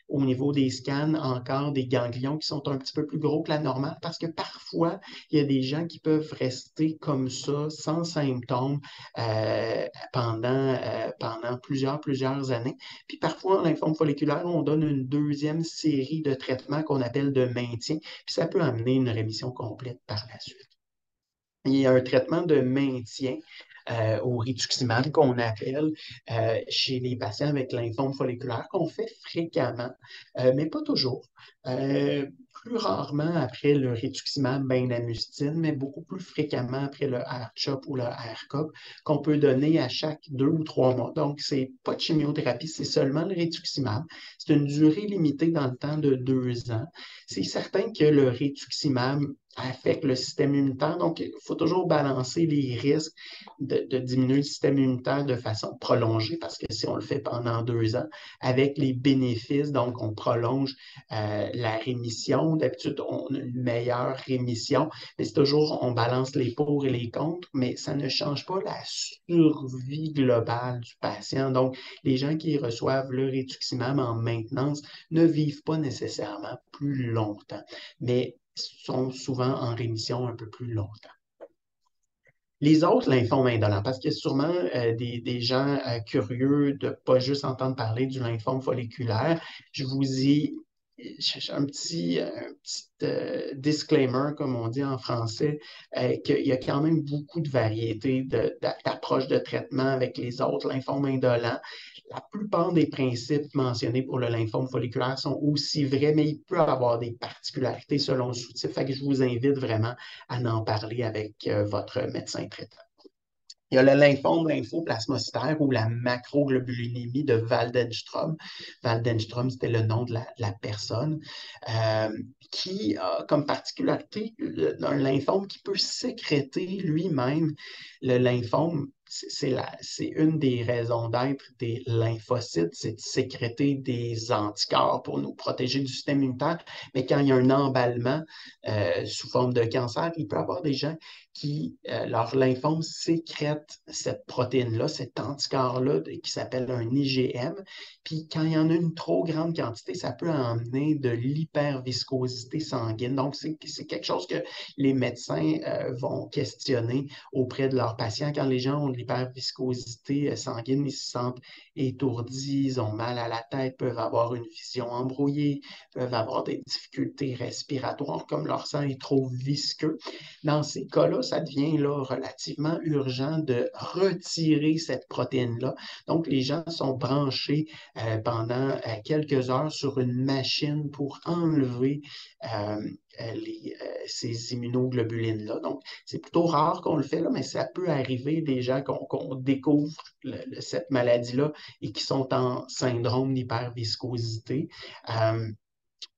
au niveau des scans, encore des ganglions qui sont un petit peu plus gros que la normale, parce que parfois, il y a des gens qui peuvent rester comme ça, sans symptômes, pendant plusieurs années. Puis parfois, en lymphome folliculaire, on donne une deuxième série de traitements qu'on appelle de maintien, puis ça peut amener une rémission complète par la suite. Il y a un traitement de maintien au rituximab qu'on appelle chez les patients avec lymphome folliculaire, qu'on fait fréquemment, mais pas toujours. Plus rarement après le rituximab bendamustine, mais beaucoup plus fréquemment après le R-CHOP ou le R-COP, qu'on peut donner à chaque 2 ou 3 mois. Donc, c'est pas de chimiothérapie, c'est seulement le rituximab. C'est une durée limitée dans le temps de 2 ans. C'est certain que le rituximab affecte le système immunitaire. Donc, il faut toujours balancer les risques de diminuer le système immunitaire de façon prolongée, parce que si on le fait pendant 2 ans, avec les bénéfices, donc on prolonge la rémission. D'habitude, on a une meilleure rémission, mais c'est toujours, on balance les pour et les contre, mais ça ne change pas la survie globale du patient. Donc, les gens qui reçoivent le rituximab en maintenance ne vivent pas nécessairement plus longtemps, mais sont souvent en rémission un peu plus longtemps. Les autres lymphomes indolents, parce qu'il y a sûrement des gens curieux de ne pas juste entendre parler du lymphome folliculaire, je vous ai un petit disclaimer, comme on dit en français, qu'il y a quand même beaucoup de variétés d'approches de traitement avec les autres lymphomes indolents. La plupart des principes mentionnés pour le lymphome folliculaire sont aussi vrais, mais il peut avoir des particularités selon le sous-type. Fait que je vous invite vraiment à en parler avec votre médecin traitant. Il y a le lymphome lymphoplasmocytaire ou la macroglobulinémie de Waldenström. Waldenström, c'était le nom de la personne, qui a comme particularité un lymphome qui peut sécréter lui-même le lymphome. C'est une des raisons d'être des lymphocytes, c'est de sécréter des anticorps pour nous protéger du système immunitaire. Mais quand il y a un emballement sous forme de cancer, il peut y avoir des gens qui, leur lymphome sécrète cette protéine-là, cet anticorps-là qui s'appelle un IgM. Puis quand il y en a une trop grande quantité, ça peut amener de l'hyperviscosité sanguine. Donc, c'est quelque chose que les médecins vont questionner auprès de leurs patients. Quand les gens ont de l'hyperviscosité sanguine, ils se sentent étourdis, ils ont mal à la tête, peuvent avoir une vision embrouillée, peuvent avoir des difficultés respiratoires, comme leur sang est trop visqueux. Dans ces cas-là, ça devient là, relativement urgent de retirer cette protéine-là. Donc, les gens sont branchés pendant quelques heures sur une machine pour enlever ces immunoglobulines-là. Donc, c'est plutôt rare qu'on le fait là, mais ça peut arriver des gens qu'on découvre cette maladie-là et qui sont en syndrome d'hyperviscosité.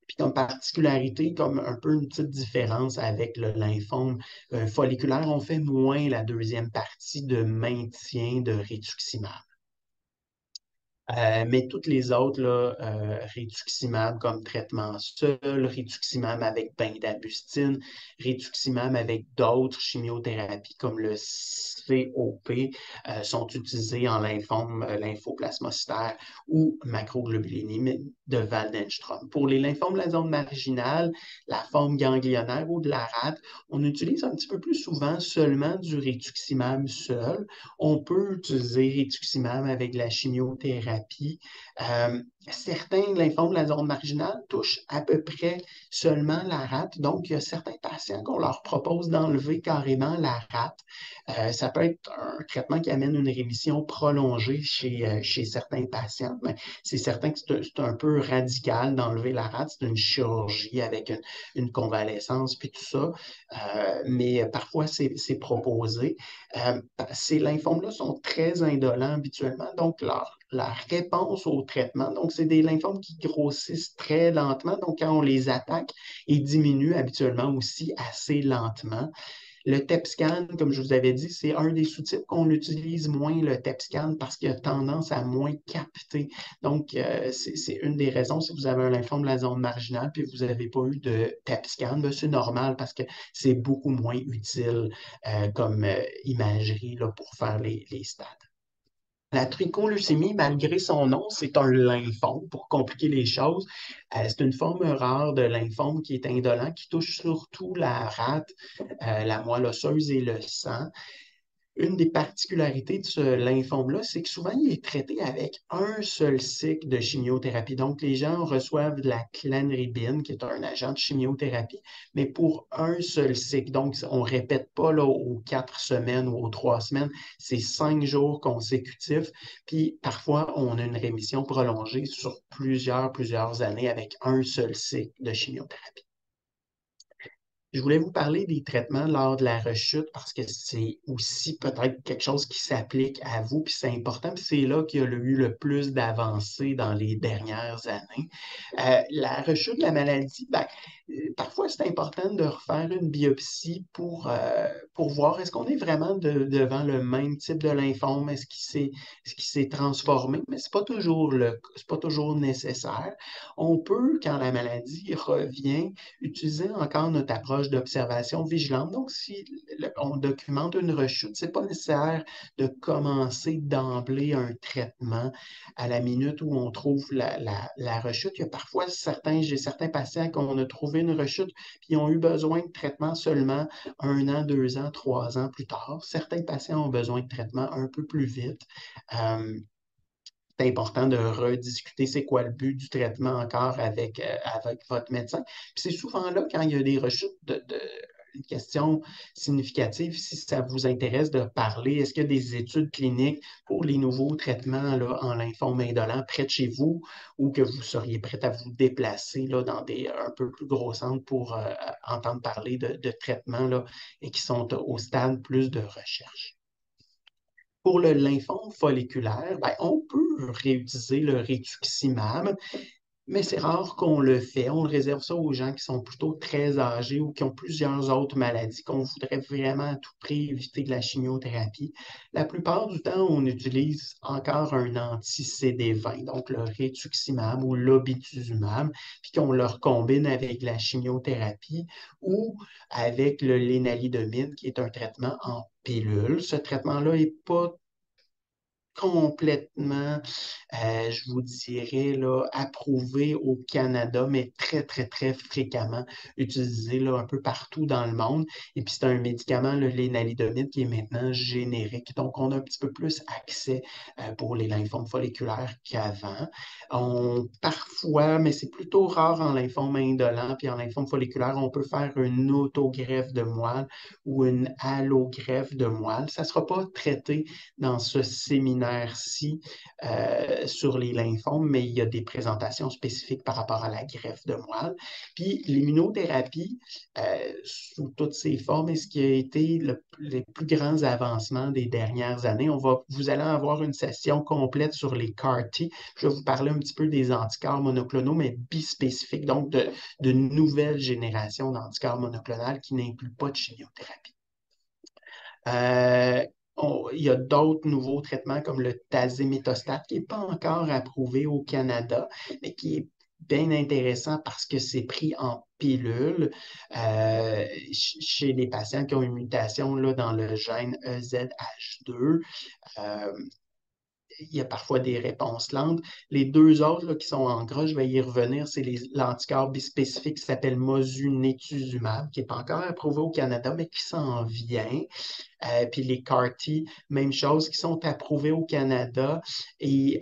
Puis comme particularité, comme un peu une petite différence avec le lymphome folliculaire, on fait moins la deuxième partie de maintien de rituximab. Mais toutes les autres, là, rituximab comme traitement seul, rituximab avec bendamustine, rituximab avec d'autres chimiothérapies comme le COP sont utilisés en lymphome lymphoplasmocytaire ou macroglobulinémie de Waldenström. Pour les lymphomes de la zone marginale, la forme ganglionnaire ou de la rate, on utilise un petit peu plus souvent seulement du rituximab seul. On peut utiliser rituximab avec la chimiothérapie chimiothérapie. Certains lymphomes de la zone marginale touchent à peu près seulement la rate. Donc, il y a certains patients qu'on leur propose d'enlever carrément la rate. Ça peut être un traitement qui amène une rémission prolongée chez certains patients. Mais c'est certain que c'est un peu radical d'enlever la rate. C'est une chirurgie avec une convalescence puis tout ça. Mais parfois, c'est proposé. Ces lymphomes-là sont très indolents habituellement, donc la réponse au traitement, donc c'est des lymphomes qui grossissent très lentement, donc quand on les attaque, ils diminuent habituellement aussi assez lentement. Le TEP-scan, comme je vous avais dit, c'est un des sous-types qu'on utilise moins, le TEP-scan, parce qu'il a tendance à moins capter. Donc, c'est une des raisons, si vous avez un lymphome de la zone marginale puis vous n'avez pas eu de TEP-scan, ben, c'est normal parce que c'est beaucoup moins utile comme imagerie là, pour faire les stades. La tricholucémie, malgré son nom, c'est un lymphome, pour compliquer les choses. C'est une forme rare de lymphome qui est indolent, qui touche surtout la rate, la moelle osseuse et le sang. Une des particularités de ce lymphome-là, c'est que souvent, il est traité avec un seul cycle de chimiothérapie. Donc, les gens reçoivent de la clanribine, qui est un agent de chimiothérapie, mais pour un seul cycle. Donc, on ne répète pas là, aux 4 semaines ou aux 3 semaines, c'est 5 jours consécutifs. Puis, parfois, on a une rémission prolongée sur plusieurs années avec un seul cycle de chimiothérapie. Je voulais vous parler des traitements lors de la rechute parce que c'est aussi peut-être quelque chose qui s'applique à vous, puis c'est important, puis c'est là qu'il y a eu le plus d'avancées dans les dernières années. La rechute de la maladie, ben, parfois c'est important de refaire une biopsie pour voir est-ce qu'on est vraiment devant le même type de lymphome, est-ce qu'il s'est transformé, mais c'est pas toujours nécessaire. On peut, quand la maladie revient, utiliser encore notre approche d'observation vigilante. Donc, si on documente une rechute, ce n'est pas nécessaire de commencer d'emblée un traitement à la minute où on trouve la rechute. Il y a parfois j'ai certains patients qui ont trouvé une rechute puis ont eu besoin de traitement seulement 1 an, 2 ans, 3 ans plus tard. Certains patients ont besoin de traitement un peu plus vite. C'est important de rediscuter c'est quoi le but du traitement encore avec votre médecin. Puis c'est souvent là, quand il y a des rechutes une question significative, si ça vous intéresse de parler, est-ce qu'il y a des études cliniques pour les nouveaux traitements là, en lymphome indolent près de chez vous ou que vous seriez prêt à vous déplacer là, dans des un peu plus gros centres pour entendre parler de traitements là, et qui sont au stade plus de recherche? Pour le lymphome folliculaire, ben, on peut réutiliser le rituximab, mais c'est rare qu'on le fait. On le réserve ça aux gens qui sont plutôt très âgés ou qui ont plusieurs autres maladies qu'on voudrait vraiment à tout prix éviter de la chimiothérapie. La plupart du temps, on utilise encore un anti-CD20, donc le rituximab ou l'obinutuzumab, puis qu'on le recombine avec la chimiothérapie ou avec le lénalidomide, qui est un traitement en pilule. Ce traitement-là n'est pas complètement, je vous dirais, là, approuvé au Canada, mais très, très, très fréquemment utilisé là, un peu partout dans le monde. Et puis, c'est un médicament, le lénalidomide, qui est maintenant générique. Donc, on a un petit peu plus accès pour les lymphomes folliculaires qu'avant. Parfois, mais c'est plutôt rare en lymphome indolent, puis en lymphome folliculaire, on peut faire une autogreffe de moelle ou une allogreffe de moelle. Ça ne sera pas traité dans ce séminaire-ci sur les lymphomes, mais il y a des présentations spécifiques par rapport à la greffe de moelle. Puis l'immunothérapie, sous toutes ses formes, est ce qui a été les plus grands avancements des dernières années. Vous allez avoir une session complète sur les CAR-T. Je vais vous parler un petit peu des anticorps monoclonaux, mais bispécifiques, donc de nouvelles générations d'anticorps monoclonales qui n'incluent pas de chimiothérapie. Il y a d'autres nouveaux traitements comme le tazemétostat qui n'est pas encore approuvé au Canada, mais qui est bien intéressant parce que c'est pris en pilule chez les patients qui ont une mutation là, dans le gène EZH2. il y a parfois des réponses lentes. Les deux autres là, qui sont en gras, je vais y revenir, c'est l'anticorps bispécifique qui s'appelle mosunetuzumab, qui n'est pas encore approuvé au Canada, mais qui s'en vient. Puis les CAR-T, même chose, qui sont approuvés au Canada et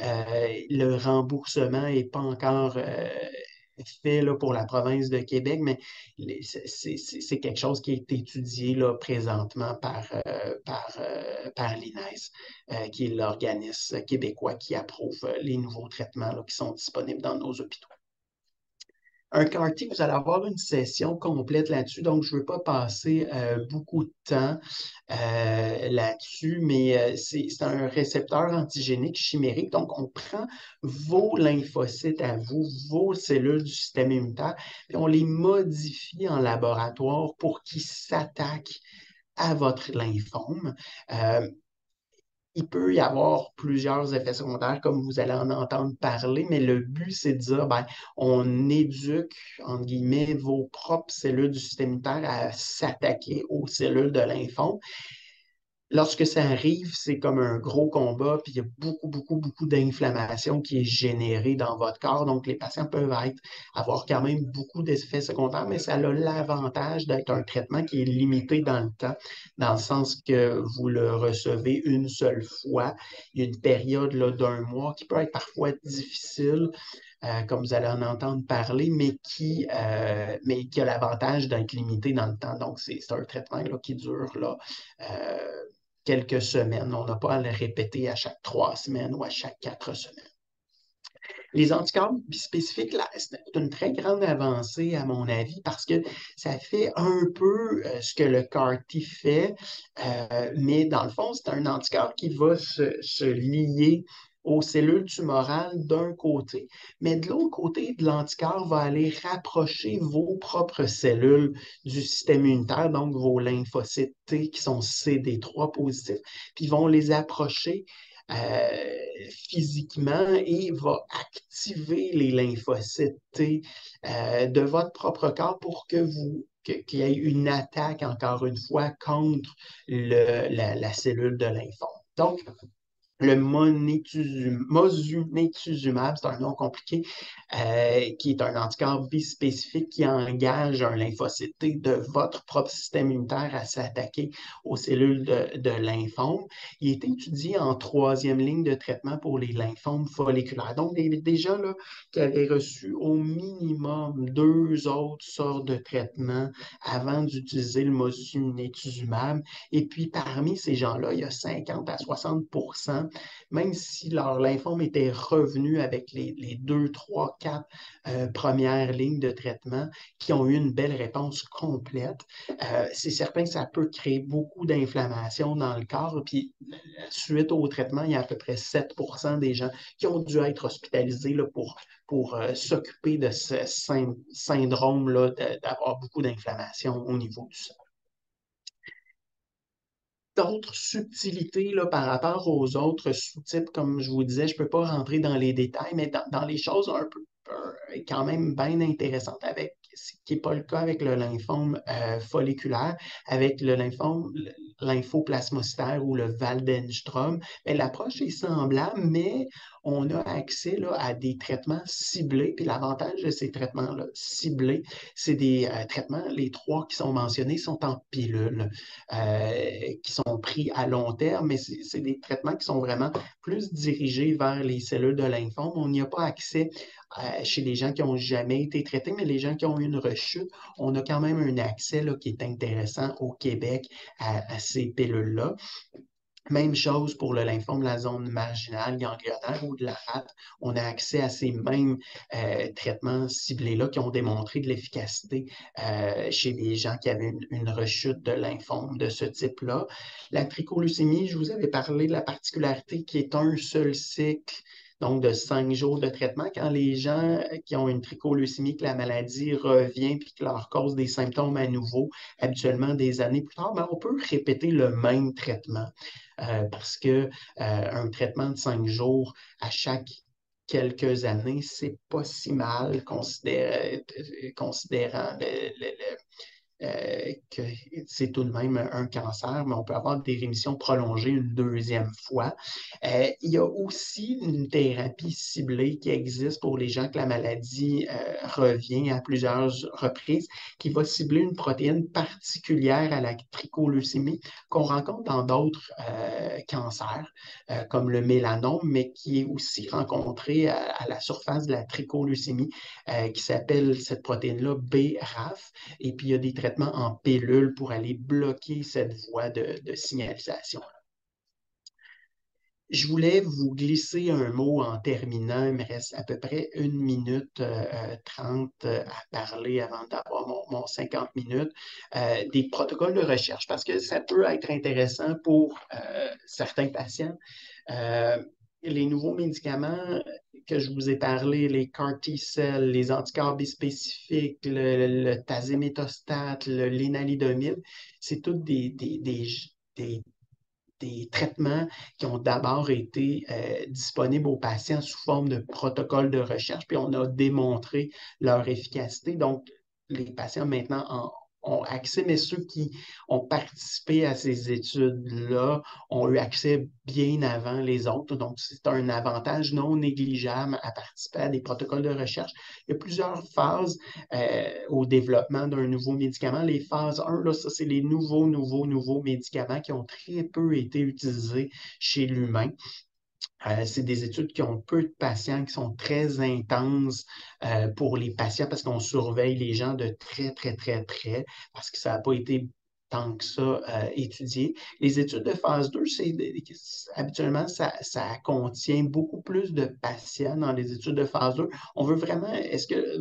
le remboursement n'est pas encore fait là, pour la province de Québec, mais c'est quelque chose qui est étudié là, présentement par l'INES, qui est l'organisme québécois qui approuve les nouveaux traitements là, qui sont disponibles dans nos hôpitaux. Un CAR-T, vous allez avoir une session complète là-dessus, donc je ne veux pas passer beaucoup de temps là-dessus, mais c'est un récepteur antigénique chimérique. Donc, on prend vos lymphocytes à vous, vos cellules du système immunitaire, puis on les modifie en laboratoire pour qu'ils s'attaquent à votre lymphome. Il peut y avoir plusieurs effets secondaires, comme vous allez en entendre parler, mais le but, c'est de dire, ben, on éduque, entre guillemets, vos propres cellules du système immunitaire à s'attaquer aux cellules de lymphome. Lorsque ça arrive, c'est comme un gros combat, puis il y a beaucoup, beaucoup, beaucoup d'inflammation qui est générée dans votre corps. Donc, les patients peuvent avoir quand même beaucoup d'effets secondaires, mais ça a l'avantage d'être un traitement qui est limité dans le temps, dans le sens que vous le recevez une seule fois. Il y a une période d'un mois qui peut être parfois difficile. Comme vous allez en entendre parler, mais qui a l'avantage d'être limité dans le temps. Donc, c'est un traitement là, qui dure là, quelques semaines. On n'a pas à le répéter à chaque 3 semaines ou à chaque 4 semaines. Les anticorps bispécifiques, là, c'est une très grande avancée à mon avis parce que ça fait un peu ce que le CAR-T fait, mais dans le fond, c'est un anticorps qui va se lier aux cellules tumorales d'un côté, mais de l'autre côté de l'anticorps va aller rapprocher vos propres cellules du système immunitaire, donc vos lymphocytes T qui sont CD3 positifs, puis vont les approcher physiquement et va activer les lymphocytes T de votre propre corps pour qu'il y ait une attaque, encore une fois, contre la cellule de lymphome. Donc, le mosunetuzumab, c'est un nom compliqué, qui est un anticorps bispécifique qui engage un lymphocyte T de votre propre système immunitaire à s'attaquer aux cellules de lymphome. Il est étudié en 3e ligne de traitement pour les lymphomes folliculaires. Donc, déjà, là, qui avaient reçu au minimum 2 autres sortes de traitements avant d'utiliser le mosunetuzumab. Et puis, parmi ces gens-là, il y a 50 à 60%, même si leur lymphome était revenu avec les 2, 3, 4 premières lignes de traitement qui ont eu une belle réponse complète. C'est certain que ça peut créer beaucoup d'inflammation dans le corps. Puis, suite au traitement, il y a à peu près 7% des gens qui ont dû être hospitalisés là, pour s'occuper de ce syndrome là, d'avoir beaucoup d'inflammation au niveau du sang. D'autres subtilités là, par rapport aux autres sous-types, comme je vous disais, je ne peux pas rentrer dans les détails, mais dans les choses un peu quand même bien intéressantes avec ce qui n'est pas le cas avec le lymphome folliculaire, avec le lymphome lymphoplasmocytaire ou le Waldenstrom, l'approche est semblable, mais on a accès là, à des traitements ciblés. Puis l'avantage de ces traitements-là ciblés, c'est des traitements, les 3 qui sont mentionnés sont en pilule, qui sont pris à long terme, mais c'est des traitements qui sont vraiment plus dirigés vers les cellules de lymphome. On n'y a pas accès chez les gens qui n'ont jamais été traités, mais les gens qui ont eu une rechute, on a quand même un accès là, qui est intéressant au Québec à ces pilules-là. Même chose pour le lymphome de la zone marginale ganglionnaire ou de la rate. On a accès à ces mêmes traitements ciblés-là qui ont démontré de l'efficacité chez les gens qui avaient une rechute de lymphome de ce type-là. La tricholeucémie, je vous avais parlé de la particularité qui est un seul cycle, donc de 5 jours de traitement. Quand les gens qui ont une tricholeucémie, que la maladie revient puis que leur cause des symptômes à nouveau, habituellement des années plus tard, on peut répéter le même traitement. Parce qu'un traitement de 5 jours à chaque quelques années, c'est pas si mal considérant que c'est tout de même un cancer, mais on peut avoir des rémissions prolongées une deuxième fois. Il y a aussi une thérapie ciblée qui existe pour les gens que la maladie revient à plusieurs reprises, qui va cibler une protéine particulière à la tricholeucémie qu'on rencontre dans d'autres cancers, comme le mélanome, mais qui est aussi rencontrée à la surface de la tricholeucémie, qui s'appelle cette protéine-là BRAF. Et puis, il y a des traitements en pilule pour aller bloquer cette voie de signalisation. Je voulais vous glisser un mot en terminant. Il me reste à peu près 1 minute 30 à parler avant d'avoir mon 50 minutes des protocoles de recherche parce que ça peut être intéressant pour certains patients. Euh, les nouveaux médicaments que je vous ai parlé, les CAR T-cells, les anticorps bispécifiques, le tazemétostat, le lénalidomide, c'est tous des traitements qui ont d'abord été disponibles aux patients sous forme de protocole de recherche, puis on a démontré leur efficacité. Donc, les patients maintenant ont accès, mais ceux qui ont participé à ces études-là ont eu accès bien avant les autres. Donc, c'est un avantage non négligeable à participer à des protocoles de recherche. Il y a plusieurs phases au développement d'un nouveau médicament. Les phases 1, là, ça, c'est les nouveaux médicaments qui ont très peu été utilisés chez l'humain. C'est des études qui ont peu de patients, qui sont très intenses pour les patients parce qu'on surveille les gens de très, très, très près parce que ça n'a pas été tant que ça étudié. Les études de phase 2, habituellement, ça contient beaucoup plus de patients dans les études de phase 2. On veut vraiment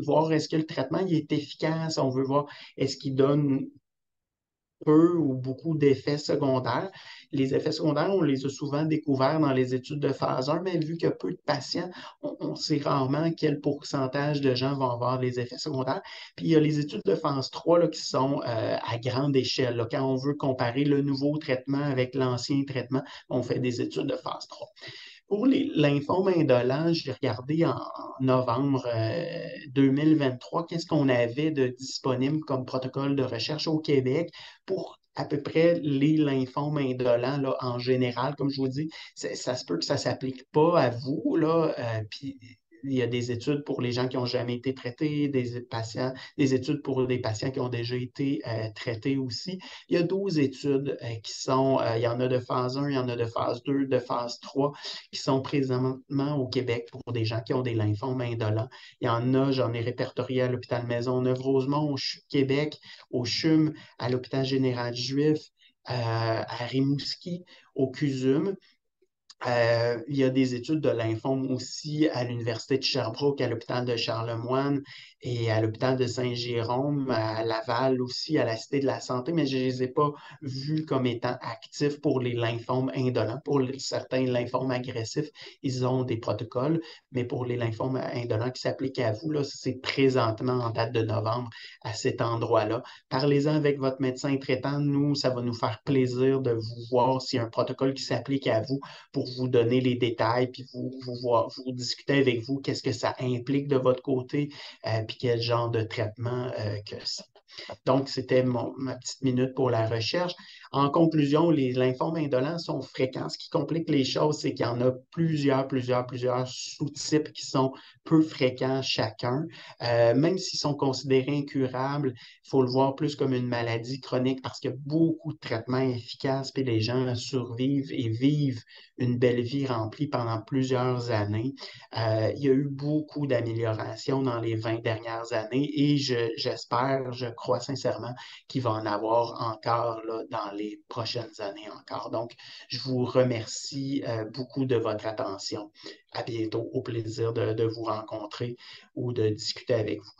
voir est-ce que le traitement il est efficace, on veut voir est-ce qu'il donne peu ou beaucoup d'effets secondaires. Les effets secondaires, on les a souvent découverts dans les études de phase 1, mais vu qu'il y a peu de patients, on sait rarement quel pourcentage de gens vont avoir les effets secondaires. Puis il y a les études de phase 3 là, qui sont à grande échelle. Là. Quand on veut comparer le nouveau traitement avec l'ancien traitement, on fait des études de phase 3. Pour les lymphomes indolents, j'ai regardé en novembre 2023 qu'est-ce qu'on avait de disponible comme protocole de recherche au Québec pour à peu près les lymphomes indolents là, en général. Comme je vous dis, ça se peut que ça ne s'applique pas à vous, là, puis il y a des études pour les gens qui n'ont jamais été traités, des études pour des patients qui ont déjà été traités aussi. Il y a 12 études il y en a de phase 1, il y en a de phase 2, de phase 3 qui sont présentement au Québec pour des gens qui ont des lymphomes indolents. Il y en a, j'en ai répertorié à l'hôpital Maisonneuve-Rosemont, au Québec, au CHUM, à l'hôpital général juif, à Rimouski, au CUSUM. Il y a des études de lymphome aussi à l'Université de Sherbrooke, à l'hôpital de Charlemagne et à l'hôpital de Saint-Jérôme, à Laval aussi, à la Cité de la Santé, mais je ne les ai pas vus comme étant actifs pour les lymphomes indolents. Pour certains lymphomes agressifs, ils ont des protocoles, mais pour les lymphomes indolents qui s'appliquent à vous, là, c'est présentement en date de novembre à cet endroit-là. Parlez-en avec votre médecin traitant. Nous, ça va nous faire plaisir de vous voir s'il y a un protocole qui s'applique à vous pour vous donner les détails, puis vous discuter avec vous qu'est-ce que ça implique de votre côté, puis quel genre de traitement que c'est. Donc, c'était ma petite minute pour la recherche. En conclusion, les lymphomes indolents sont fréquents. Ce qui complique les choses, c'est qu'il y en a plusieurs sous-types qui sont peu fréquents chacun. Même s'ils sont considérés incurables, il faut le voir plus comme une maladie chronique parce qu'il y a beaucoup de traitements efficaces, puis les gens survivent et vivent une belle vie remplie pendant plusieurs années. Il y a eu beaucoup d'améliorations dans les 20 dernières années et j'espère, je crois sincèrement qu'il va en avoir encore là, dans les prochaines années encore. Donc, je vous remercie beaucoup de votre attention. À bientôt, au plaisir de vous rencontrer ou de discuter avec vous.